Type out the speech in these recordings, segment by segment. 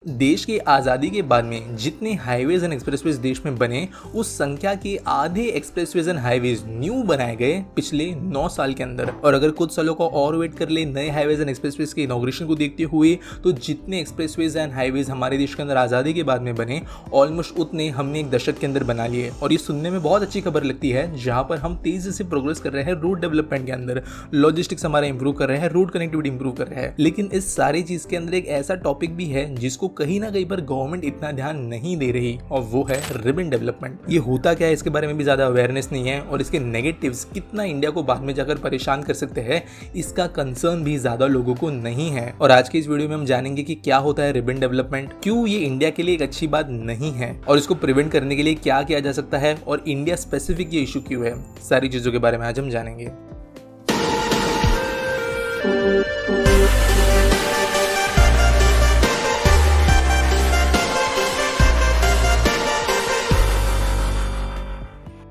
देश की आज़ादी के बाद में जितने हाईवेज एंड एक्सप्रेसवेज देश में बने, उस संख्या के आधे एक्सप्रेसवेज एंड हाईवेज न्यू बनाए गए पिछले 9 साल के अंदर। और अगर कुछ सालों को और वेट कर ले नए हाईवेज एंड एक्सप्रेसवेज के इनॉग्रेशन को देखते हुए, तो जितने एक्सप्रेसवेज एंड हाईवेज हमारे देश के अंदर आज़ादी के बाद में बने, ऑलमोस्ट उतने हमने एक दशक के अंदर बना लिए। और ये सुनने में बहुत अच्छी खबर लगती है, जहाँ पर हम तेजी से प्रोग्रेस कर रहे हैं रोड डेवलपमेंट के अंदर, लॉजिस्टिक्स हमारा इंप्रूव कर रहे हैं, रोड कनेक्टिविटी इंप्रूव कर रहे हैं। लेकिन इस सारी चीज के अंदर एक ऐसा टॉपिक भी है जिसको कहीं ना कहीं पर गवर्नमेंट इतना ध्यान नहीं दे रही, और वो है रिबन डेवलपमेंट। ये होता क्या है, इसके बारे में भी ज्यादा अवेयरनेस नहीं है, और इसके नेगेटिव्स कितना इंडिया को बाद में जाकर परेशान कर सकते हैं, इसका कंसर्न भी ज्यादा लोगों को नहीं है। और आज के इस वीडियो में हम जानेंगे कि क्या होता है रिबन डेवलपमेंट, क्यों ये इंडिया के लिए एक अच्छी बात नहीं है, और इसको प्रिवेंट करने के लिए क्या किया जा सकता है, और इंडिया स्पेसिफिक ये इशू क्यों है। सारी चीजों के बारे में आज हम जानेंगे।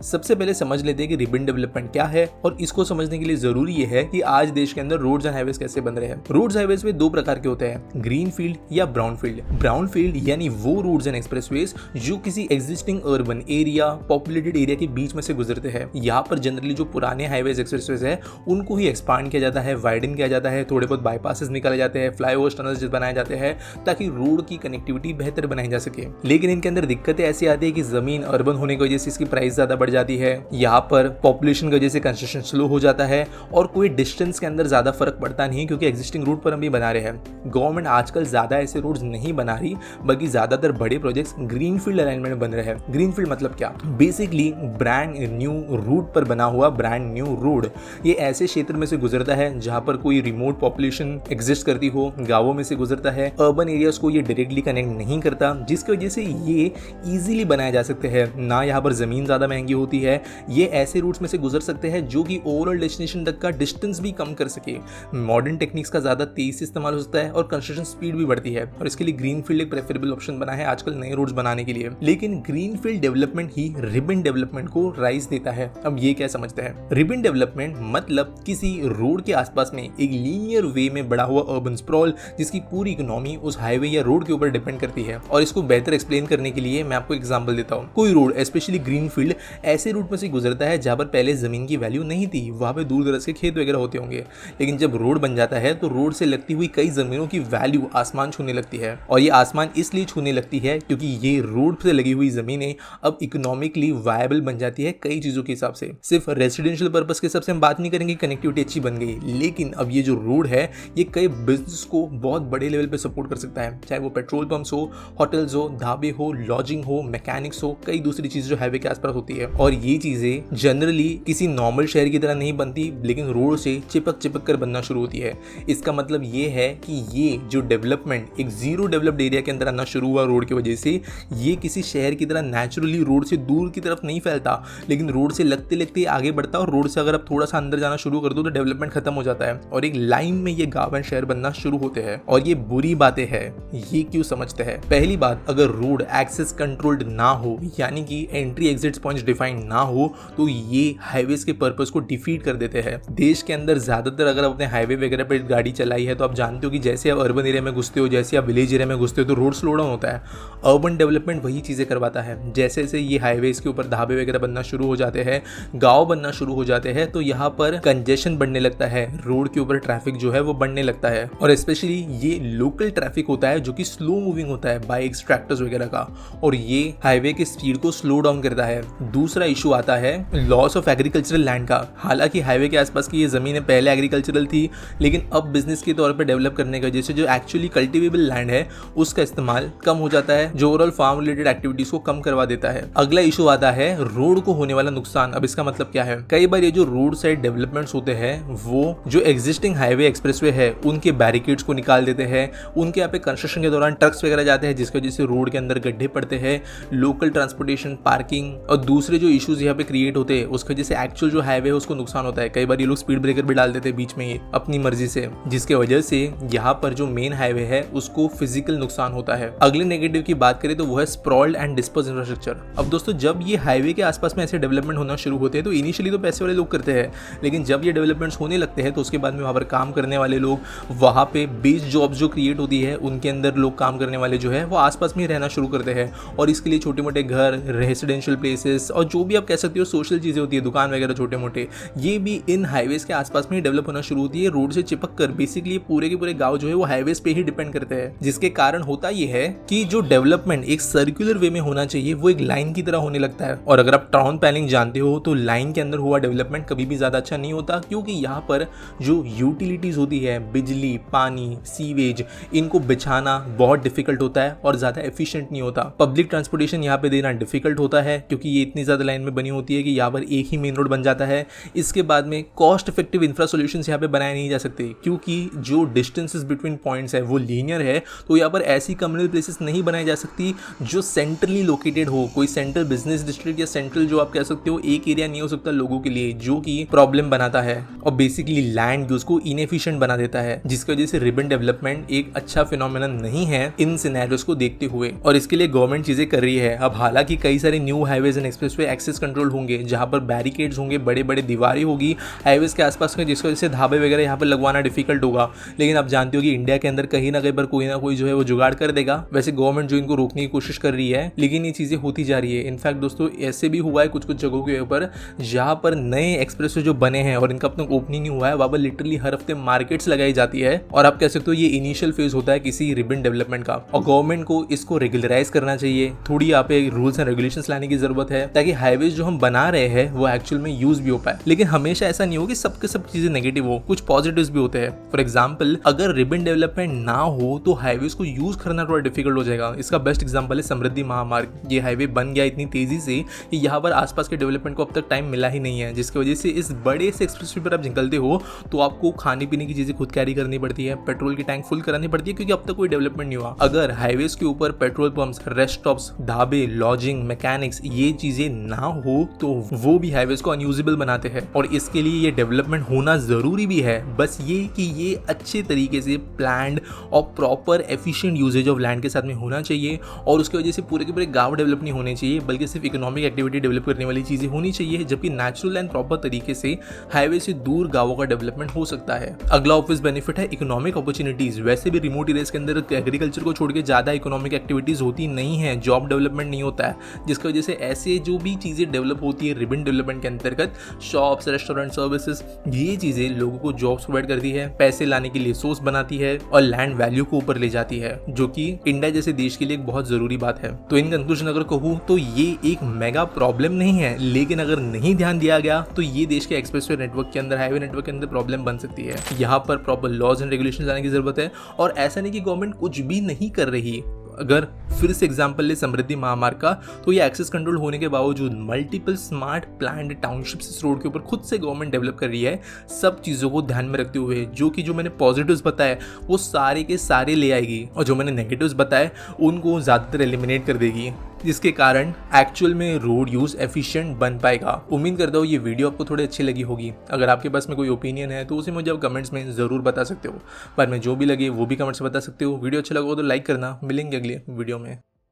सबसे पहले समझ लेते हैं कि रिबन डेवलपमेंट क्या है, और इसको समझने के लिए जरूरी ये है कि आज देश के अंदर रोड्स एंड हाईवेज कैसे बन रहे हैं। रोड्स हाईवेज में दो प्रकार के होते हैं, ग्रीन फील्ड या ब्राउन फील्ड। ब्राउन फील्ड यानी वो रोड्स एंड एक्सप्रेसवेज जो किसी existing urban area, populated area के बीच में से गुजरते हैं। यहाँ पर जनरली जो पुराने हाईवेज एक्सप्रेसवेज है उनको ही एक्सपांड किया जाता है, वाइडन किया जाता है, थोड़े बहुत बाईपासेस निकाले जाते हैं, फ्लाईओवर्स, टनल्स बनाए जाते हैं, ताकि रोड की कनेक्टिविटी बेहतर बनाई जा सके। लेकिन इनके अंदर दिक्कतें ऐसी आती है कि जमीन अर्बन होने की वजह से इसकी प्राइस ज्यादा बढ़ जाती है, यहाँ पर पॉपुलेशन की वजह से कंस्ट्रक्शन स्लो हो जाता है, और कोई डिस्टेंस के अंदर ज्यादा फर्क पड़ता नहीं, क्योंकि एग्जिस्टिंग रूट पर हम भी बना रहे हैं। गवर्नमेंट आजकल ज्यादा ऐसे रोड्स नहीं बना रही, बल्कि ज्यादातर बड़े प्रोजेक्ट्स ग्रीन फील्ड अलाइनमेंट में बन रहे हैं। ग्रीन फील्ड मतलब क्या, बेसिकली ब्रांड न्यू रूट पर बना हुआ ब्रांड न्यू रोड। ये ऐसे क्षेत्र में से गुजरता है जहां पर कोई रिमोट पॉपुलेशन एग्जिस्ट करती हो, गांवों में से गुजरता है, अर्बन एरियाज को ये डायरेक्टली कनेक्ट नहीं करता, जिसकी वजह से ये इजीली बनाए जा सकते हैं। ना यहाँ पर जमीन ज्यादा महंगी होती है, ये ऐसे रूट्स में से गुजर सकते हैं जो कि ओवरऑल डेस्टिनेशन तक का डिस्टेंस भी कम कर सके। मॉडर्न टेक्निक्स का ज्यादा तेज से इस्तेमाल हो सकता है, और कंस्ट्रक्शन स्पीड भी बढ़ती है, और इसके लिए ग्रीन फील्ड एक प्रेफरेबल ऑप्शन बना है आजकल नए रोड्स बनाने के लिए। लेकिन ग्रीन फील्ड डेवलपमेंट ही रिबन डेवलपमेंट को राइज देता है। अब ये क्या समझते हैं, रिबन डेवलपमेंट मतलब किसी रोड के आसपास में एक लीनियर वे में बढ़ा हुआ अर्बन स्प्रॉल, जिसकी पूरी इकोनॉमी उस हाईवे या रोड के ऊपर डिपेंड करती है। और इसको बेहतर एक्सप्लेन करने के लिए मैं आपको एग्जांपल देता हूँ। कोई रोड, स्पेशली ग्रीन फील्ड, ऐसे रूट में से गुजरता है जहां पर पहले जमीन की वैल्यू नहीं थी, वहां पे दूर दराज के खेत वगैरह होते होंगे। लेकिन जब रोड बन जाता है तो रोड से लगती हुई कई जमीनों की वैल्यू आसमान छूने लगती है, और ये आसमान इसलिए छूने लगती है क्योंकि ये रोड से लगी हुई जमीनें अब इकोनॉमिकली वायबल बन जाती है कई चीजों के हिसाब से। सिर्फ रेसिडेंशियल पर्पस के हिसाब से हम बात नहीं करेंगे, कनेक्टिविटी अच्छी बन गई, लेकिन अब ये जो रोड है ये कई बिजनेस को बहुत बड़े लेवल पे सपोर्ट कर सकता है, चाहे वो पेट्रोल पंप्स हो, होटल्स हो, ढाबे हो, लॉजिंग हो, मैकेनिक्स हो, कई दूसरी चीजें जो हाईवे के आसपास होती है। और ये चीजें जनरली किसी नॉर्मल शहर की तरह नहीं बनती, लेकिन रोड से चिपक चिपक कर बनना शुरू होती है। इसका मतलब ये है कि ये जो डेवलपमेंट एक जीरो डेवलप्ड एरिया के अंदर आना शुरू हुआ रोड की वजह से, ये किसी शहर की तरह नेचुरली रोड से दूर की तरफ नहीं फैलता, लेकिन रोड से लगते लगते आगे बढ़ता है, और रोड से अगर आप थोड़ा सा अंदर जाना शुरू कर दो तो डेवलपमेंट खत्म हो जाता है, और एक लाइन में ये गांव एंड शहर बनना शुरू होते हैं। और ये बुरी बातें हैं। ये क्यों समझते हैं? पहली बात, अगर रोड एक्सेस कंट्रोल्ड ना हो, यानी कि एंट्री एग्जिट पॉइंट्स डिफाइंड ना हो, तो ये हाईवेज के पर्पस को डिफीट कर देते हैं। देश के अंदर ज्यादातर अगर आप अपने हाईवे वगैरह पे गाड़ी चलाई है तो आप जानते हो कि जैसे आप अर्बन एरिया में घुसते हो, जैसे आप विलेज एरिया में घुसते हो, तो रोड स्लो डाउन होता है। अर्बन डेवलपमेंट वही चीजें करवाता है। जैसे जैसे ये हाईवेज के ऊपर ढाबे वगैरह बनना शुरू हो जाते हैं, गाँव बनना शुरू हो जाते हैं, तो यहाँ पर कंजेशन बढ़ने लगता है, रोड के ऊपर ट्रैफिक जो है वो बढ़ने लगता है। और स्पेशली ये लोकल ट्रैफिक होता है जो कि स्लो मूविंग होता है, बाइक्स, ट्रैक्टर्स वगैरह का, और ये हाईवे के स्पीड को स्लो डाउन करता है। दूसरा इशू आता है लॉस ऑफ एग्रीकल्चरल लैंड का। हालांकि हाईवे के आसपास की ये जमीनें पहले एग्रीकल्चरल थी, लेकिन अब बिजनेस के तौर पे डेवलप करने की वजह से जो एक्चुअली कल्टिवेबल लैंड है उसका इस्तेमाल कम हो जाता है, जो ओवरऑल फार्म रिलेटेड एक्टिविटीज को कम करवा देता है। अगला इशू आता है रोड को होने वाला नुकसान। अब इसका मतलब क्या है, कई बार ये जो रोड साइड डेवलपमेंट्स होते हैं वो जो एग्जिस्टिंग हाईवे एक्सप्रेसवे है उनके बैरिकेड्स को निकाल देते हैं, उनके यहाँ पे कंस्ट्रक्शन के दौरान ट्रक्स वगैरह जाते हैं, जिसकी वजह से रोड के अंदर गड्ढे पड़ते हैं, लोकल ट्रांसपोर्टेशन, पार्किंग, और दूसरे जो जो इश्यूज यहाँ पे क्रिएट होते हैं उसकी वजह से एक्चुअल जो हाईवे है उसको नुकसान होता है। कई बार ये लोग स्पीड ब्रेकर भी डाल देते हैं बीच में ही अपनी मर्जी से, जिसके वजह से यहाँ पर जो मेन हाईवे है उसको फिजिकल नुकसान होता है। अगले नेगेटिव की बात करें तो वो है स्प्रॉल्ड एंड डिस्पर्स इंफ्रास्ट्रक्चर। अब दोस्तों जब ये हाईवे के आसपास में ऐसे डेवलपमेंट होना शुरू होते हैं तो इनिशियली तो पैसे वाले लोग करते हैं, लेकिन जब ये डेवलपमेंट्स होने लगते हैं तो उसके बाद में वहाँ पर काम करने वाले लोग, वहाँ पे बेस जॉब्स जो क्रिएट होती है उनके अंदर लोग काम करने वाले जो है वो आसपास में ही रहना शुरू करते हैं। और इसके लिए छोटे मोटे घर, रेसिडेंशियल प्लेसेस और जो भी आप कह सकते हो सोशल चीज़ें होती है, दुकान वगैरह छोटे मोटे, ये भी इन हाईवेज के आसपास में ही डेवलप होना शुरू होती है। रोड से चिपक कर बेसिकली पूरे के पूरे गांव जो है वो हाईवेज पे ही डिपेंड करते हैं, जिसके कारण होता ये है कि जो डेवलपमेंट एक सर्कुलर वे में होना चाहिए वो एक लाइन की तरह होने लगता है। और अगर आप टाउन प्लानिंग जानते हो तो लाइन के अंदर हुआ डेवलपमेंट कभी भी ज़्यादा अच्छा नहीं होता, क्योंकि यहाँ पर जो यूटिलिटीज होती है, बिजली, पानी, सीवेज, इनको बिछाना बहुत डिफिकल्ट होता है और ज़्यादा एफिशिएंट नहीं होता। पब्लिक ट्रांसपोर्टेशन यहाँ पे देना डिफिकल्ट होता है क्योंकि ये इतनी ज़्यादा लाइन में बनी होती है कि यहाँ पर एक ही मेन रोड बन जाता है। इसके बाद में कॉस्ट इफेक्टिव इंफ्रा सॉल्यूशंस यहाँ पे बनाए नहीं जा सकते क्योंकि जो डिस्टेंसेस बिटवीन पॉइंट्स है वो लीनियर है। तो यहाँ पर ऐसी कम्युनल प्लेसेस नहीं बनाई जा सकती जो सेंट्रली लोकेटेड हो, कोई सेंट्रल बिजनेस डिस्ट्रिक्ट या सेंट्रल जो आप कह सकते हो एक एरिया नहीं हो सकता लोगों के लिए, जो कि प्रॉब्लम बनाता है और बेसिकली लैंड यूज को इनएफिशिएंट बना देता है, जिसकी वजह से रिबन डेवलपमेंट एक अच्छा फिनोमेनन नहीं है इन सिनेरियोस को देखते हुए। और इसके लिए गवर्नमेंट चीजें कर रही है। अब हालांकि कई सारे new highways and expressway access control होंगे जहां पर बैरिकेड्स होंगे, बड़े बड़े दीवारें होगी हाईवेज के आसपास में, जिसकी वजह से ढाबे वगैरह यहाँ पर लगवाना डिफिकल्ट होगा। लेकिन आप जानते हो कि इंडिया के अंदर कहीं ना कहीं पर कोई ना कोई जो है वो जुगाड़ कर देगा। वैसे गवर्नमेंट जो इनको रोकने की कोशिश कर रही है, लेकिन ये चीजें होती जा रही है। इनफैक्ट दोस्तों ऐसे भी हुआ है कुछ कुछ जगहों के ऊपर जहां पर नए एक्सप्रेसवे जो बने हैं और इनका अपना ओपनिंग नहीं हुआ है, वहां पर लिटरली हर हफ्ते मार्केट्स लगाई जाती है। और आप कह सकते हो ये इनिशियल फेज होता है किसी रिबन डेवलपमेंट का, और गवर्नमेंट को इसको रेगुलराइज करना चाहिए। थोड़ी यहाँ पे रूल्स एंड रेगुलेशंस लाने की जरूरत है ताकि हाईवेज जो हम बना रहे हैं वो एक्चुअल में यूज भी हो पाए। लेकिन हमेशा ऐसा नहीं हो कि सबके सब चीजें नेगेटिव हो, कुछ पॉजिटिव्स भी होते हैं। फॉर एग्जांपल अगर रिबन डेवलपमेंट ना हो तो हाईवेज को यूज करना थोड़ा डिफिकल्ट हो जाएगा। इसका बेस्ट एग्जांपल है समृद्धि महामार्ग। ये हाईवे बन गया इतनी तेजी से कि यहाँ पर आसपास के डेवलपमेंट को अब तक टाइम मिला ही नहीं है, जिसकी वजह से इस बड़े से एक्सप्रेसवे पर आप निकलते हो तो आपको खाने पीने की चीजें खुद कैरी करनी पड़ती है, पेट्रोल की टैंक फुल करानी पड़ती है, क्योंकि अब तक कोई डेवलपमेंट नहीं हुआ। अगर हाईवेज के ऊपर पेट्रोल पंप्स, रेस्ट स्टॉप्स, ढाबे, लॉजिंग, मैकेनिक्स ये चीजें ना हो तो वो भी हाईवेज को अनयूजेबल बनाते हैं। और इसके लिए ये डेवलपमेंट होना जरूरी भी है, बस ये कि ये अच्छे तरीके से प्लान्ड और proper efficient usages of land के साथ में होना चाहिए। और उसकी वजह से पूरे के पूरे गांव डेवलप नहीं होने चाहिए, बल्कि सिर्फ इकोनॉमिक एक्टिविटी डेवलप करने वाली चीजें होनी चाहिए, जबकि नेचुरल एंड प्रॉपर तरीके से हाईवे से दूर गांवों का डेवलपमेंट हो सकता है। अगला ऑब्वियस बेनिफिट है इकोनॉमिक अपॉर्चुनिटीज। वैसे भी रिमोट एरियाज के अंदर एग्रीकल्चर को छोड़ के ज्यादा इकोनॉमिक एक्टिविटीज होती नहीं है, जॉब डेवलपमेंट नहीं होता है, जिसकी वजह से ऐसे जो भी चीजें डेवलप होती है रिबन डेवलपमेंट के अंतर्गत, शॉप्स, रेस्टोरेंट, सर्विसेज, ये चीजें लोगों को जॉब्स प्रोवाइड करती है, पैसे लाने के लिए सोर्स बनाती है और लैंड वैल्यू को ऊपर ले जाती है, जो कि इंडिया जैसे देश के लिए एक बहुत जरूरी बात है। तो इन कंक्लूजन अगर कहूँ तो ये एक मेगा प्रॉब्लम नहीं है, लेकिन अगर नहीं ध्यान दिया गया तो ये देश के एक्सप्रेसवे नेटवर्क के अंदर, हाईवे नेटवर्क के अंदर प्रॉब्लम बन सकती है। यहाँ पर प्रॉपर लॉज एंड रेगुलेशन लाने की जरूरत है। और ऐसा नहीं कि गवर्नमेंट कुछ भी नहीं कर रही। अगर फिर से एग्जांपल ले समृद्धि महामार्ग का, तो ये एक्सेस कंट्रोल होने के बावजूद मल्टीपल स्मार्ट प्लान्ड टाउनशिप्स इस रोड के ऊपर खुद से गवर्नमेंट डेवलप कर रही है, सब चीज़ों को ध्यान में रखते हुए, जो मैंने पॉजिटिव्स बताए वो सारे के सारे ले आएगी और जो मैंने नेगेटिव्स बताए उनको ज़्यादातर एलिमिनेट कर देगी, जिसके कारण एक्चुअल में रोड यूज एफिशिएंट बन पाएगा। उम्मीद करता हूँ ये वीडियो आपको थोड़ी अच्छी लगी होगी। अगर आपके पास में कोई ओपिनियन है तो उसे मुझे आप कमेंट्स में ज़रूर बता सकते हो, पर मैं जो भी लगे वो भी कमेंट्स में बता सकते हो। वीडियो अच्छा लगा हो तो लाइक करना। मिलेंगे अगले वीडियो में।